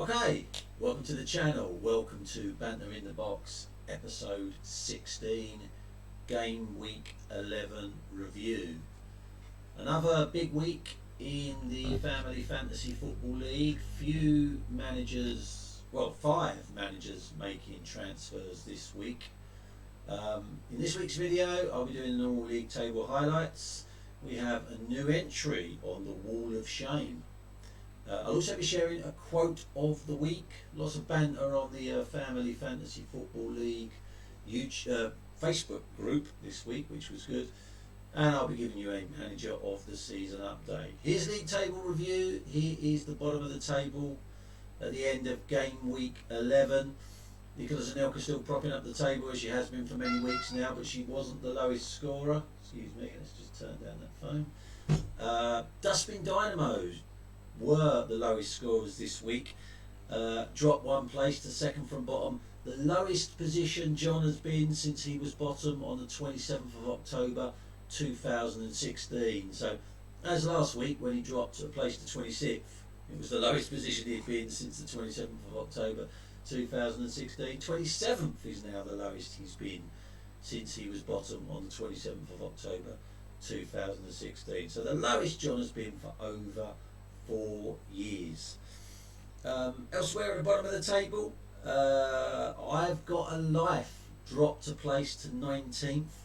Okay, welcome to the channel. Welcome to Banter in the Box, episode 16, game week 11 review. Another big week in the Family Fantasy Football League. Few managers, well, 5 managers making transfers this week. In this week's video, I'll be doing the normal league table highlights. We have a new entry on the Wall of Shame. I'll also be sharing a quote of the week. Lots of banter on the Family Fantasy Football League YouTube, Facebook group this week, which was good. And I'll be giving you a manager of the season update. Here's league table review. Here is the bottom of the table at the end of game week 11. Nicholas Anelka still propping up the table as she has been for many weeks now, but she wasn't the lowest scorer. Excuse me, let's just turn down that phone. Dustbin Dynamos were the lowest scorers this week. Dropped one place to second from bottom. The lowest position John has been since he was bottom on the 27th of October 2016. So as last week when he dropped a place to 26th, it was the lowest position he'd been since the 27th of October 2016. 27th is now the lowest he's been since he was bottom on the 27th of October 2016. So the lowest John has been for over 4 years. Elsewhere at the bottom of the table, I've got a life dropped a place to 19th.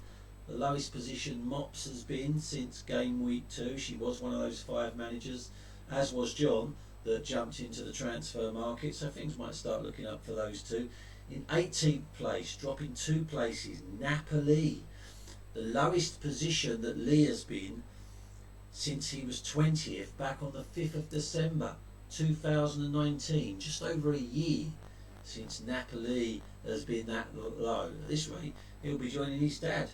The lowest position Mops has been since game week 2. She was one of those 5 managers, as was John, that jumped into the transfer market, so things might start looking up for those two. In 18th place, dropping 2 places, Napoli, the lowest position that Lee has been since he was 20th back on the 5th of December 2019. Just over a year since Napoli has been that low. At this rate, he'll be joining his dad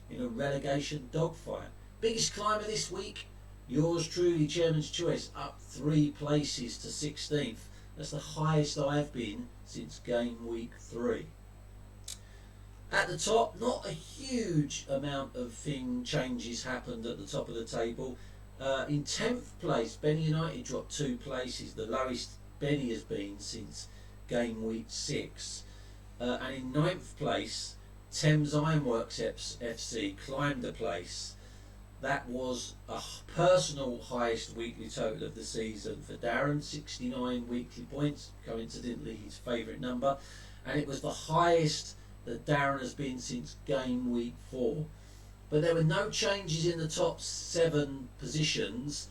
in a relegation dogfight. Biggest climber this week, yours truly, Chairman's Choice, up 3 places to 16th. That's the highest I've been since game week 3. At the top, not a huge amount of changes happened at the top of the table. In 10th place, Benny United dropped 2 places, the lowest Benny has been since game week 6. And in 9th place, Thames Ironworks FC climbed a place. That was a personal highest weekly total of the season for Darren, 69 weekly points, coincidentally his favourite number, and it was the highest that Darren has been since game week 4. But there were no changes in the top 7 positions,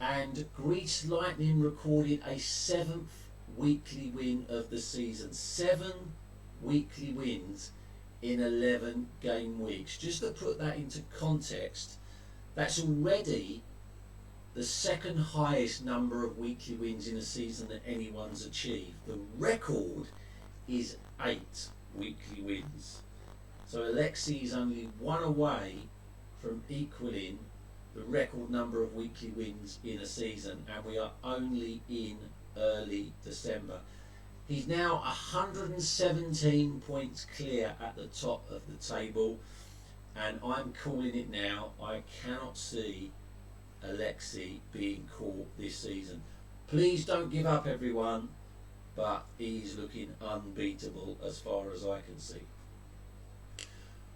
and Greece Lightning recorded a 7th weekly win of the season. 7 weekly wins in 11 game weeks. Just to put that into context, that's already the second highest number of weekly wins in a season that anyone's achieved. The record is 8 weekly wins. So Alexi is only 1 away from equaling the record number of weekly wins in a season, and we are only in early December. He's now 117 points clear at the top of the table, and I'm calling it now. I cannot see Alexi being caught this season. Please don't give up, everyone, but he's looking unbeatable as far as I can see.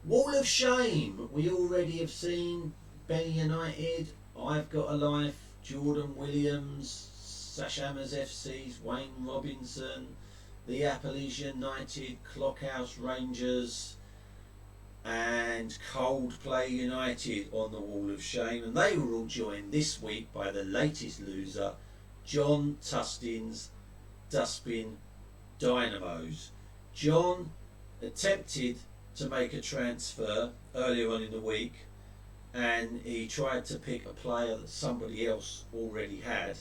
Wall of Shame, we already have seen Benny United, I've Got a Life, Jordan Williams, Sashamas FC's Wayne Robinson, the Appalachian United, Clockhouse Rangers, and Coldplay United on the Wall of Shame, and they were all joined this week by the latest loser, John Tustin's Dustbin Dynamos. John attempted to make a transfer earlier on in the week, and he tried to pick a player that somebody else already had,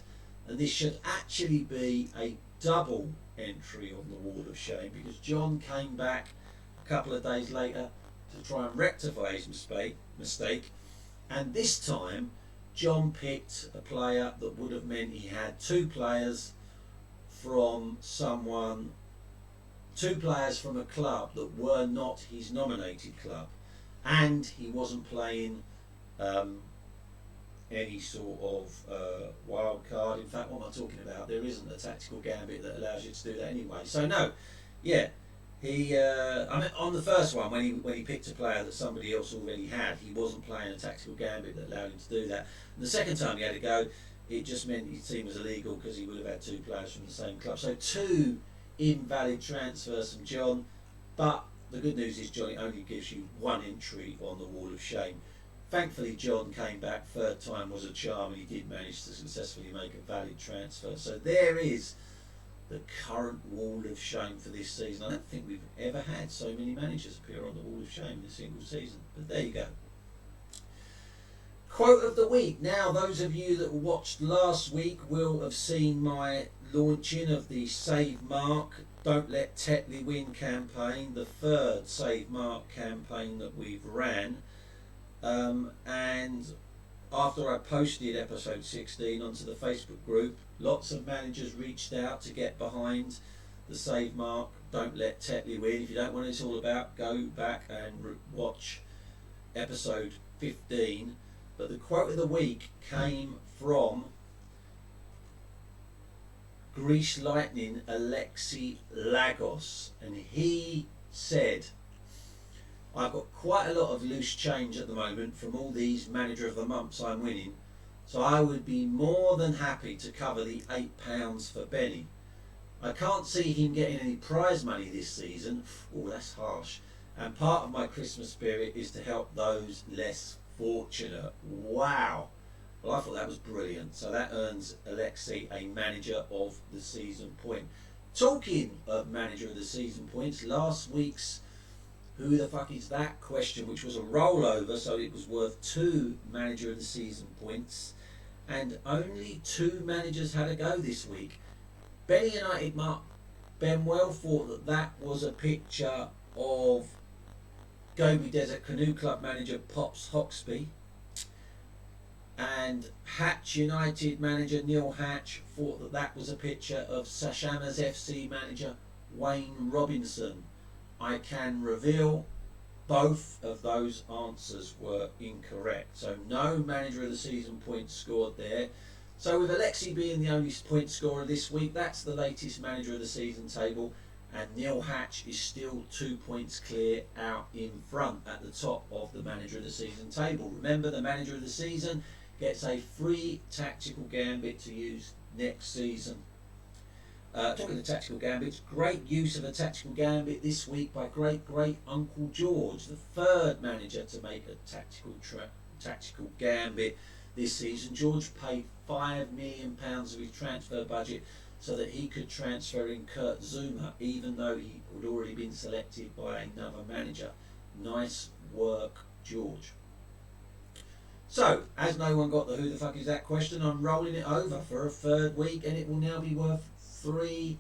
and this should actually be a double entry on the Wall of Shame, because John came back a couple of days later to try and rectify his mistake, and this time John picked a player that would have meant he had 2 players from a club that were not his nominated club, and he wasn't playing any sort of wild card. In fact, what am I talking about? There isn't a tactical gambit that allows you to do that anyway. So no, yeah, he. I mean, on the first one, when he picked a player that somebody else already had, he wasn't playing a tactical gambit that allowed him to do that. And the second time he had to go, it just meant his team was illegal because he would have had two players from the same club. So two invalid transfers from John, but the good news is, John, it only gives you one entry on the wall of shame. Thankfully, John came back. Third time was a charm, and he did manage to successfully make a valid transfer. So there is the current wall of shame for this season. I don't think we've ever had so many managers appear on the wall of shame in a single season. But there you go. Quote of the week. Now, those of you that watched last week will have seen my launching of the Save Mark, Don't Let Tetley Win campaign, the third Save Mark campaign that we've ran. And after I posted episode 16 onto the Facebook group, lots of managers reached out to get behind the Save Mark, Don't Let Tetley Win. If you don't know what it's all about, go back and watch episode 15. But the quote of the week came from Greece Lightning Alexi Lagos, and he said, I've got quite a lot of loose change at the moment from all these manager of the months I'm winning, so I would be more than happy to cover the £8 for Benny. I can't see him getting any prize money this season. Oh, that's harsh. And part of my Christmas spirit is to help those less fortunate. Wow. Well, I thought that was brilliant. So that earns Alexi a manager of the season point. Talking of manager of the season points, last week's Who the fuck is that question, which was a rollover, so it was worth 2 manager of the season points, and only 2 managers had a go this week. Benny United Mark Benwell thought that that was a picture of Gobi Desert Canoe Club manager Pops Hoxby, and Hatch United manager Neil Hatch thought that that was a picture of Sashamas FC manager Wayne Robinson. I can reveal both of those answers were incorrect. So no manager of the season points scored there. So with Alexi being the only point scorer this week, that's the latest manager of the season table. And Neil Hatch is still 2 points clear out in front at the top of the manager of the season table. Remember, the manager of the season gets a free tactical gambit to use next season. Talking of tactical gambits, great use of a tactical gambit this week by great Uncle George, the third manager to make a tactical gambit this season. George paid £5 million of his transfer budget so that he could transfer in Kurt Zuma, even though he had already been selected by another manager. Nice work, George. So, as no one got the who the fuck is that question, I'm rolling it over for a third week, and it will now be worth 3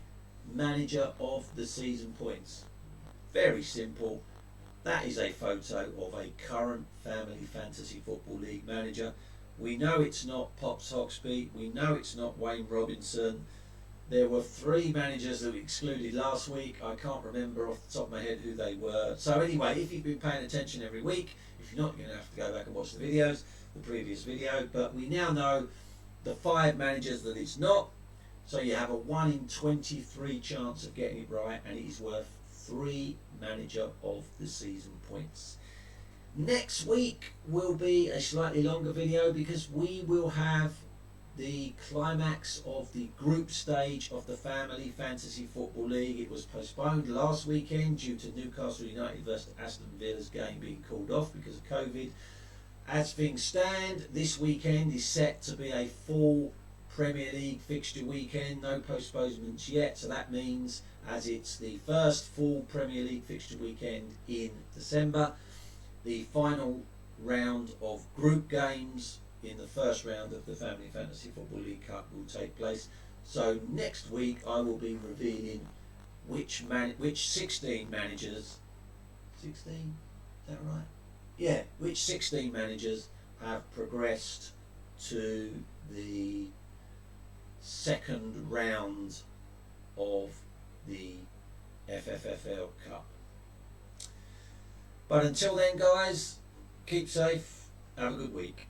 manager of the season points. Very simple. That is a photo of a current Family Fantasy Football League manager. We know it's not Pops Hoxby. We know it's not Wayne Robinson. There were 3 managers that we excluded last week. I can't remember off the top of my head who they were. So anyway, if you've been paying attention every week, if you're not, you're going to have to go back and watch the videos, the previous video. But we now know the 5 managers that it's not. So you have a 1 in 23 chance of getting it right, and it is worth 3 manager of the season points. Next week will be a slightly longer video because we will have the climax of the group stage of the Family Fantasy Football League. It was postponed last weekend due to Newcastle United versus Aston Villa's game being called off because of COVID. As things stand, this weekend is set to be a full Premier League fixture weekend, no postponements yet, so that means as it's the first full Premier League fixture weekend in December, the final round of group games in the first round of the Family Fantasy Football League Cup will take place. So next week I will be revealing which 16 managers, 16, is that right? Yeah, which 16 managers have progressed to the second round of the FFFL Cup. But until then, guys, keep safe, have a good week.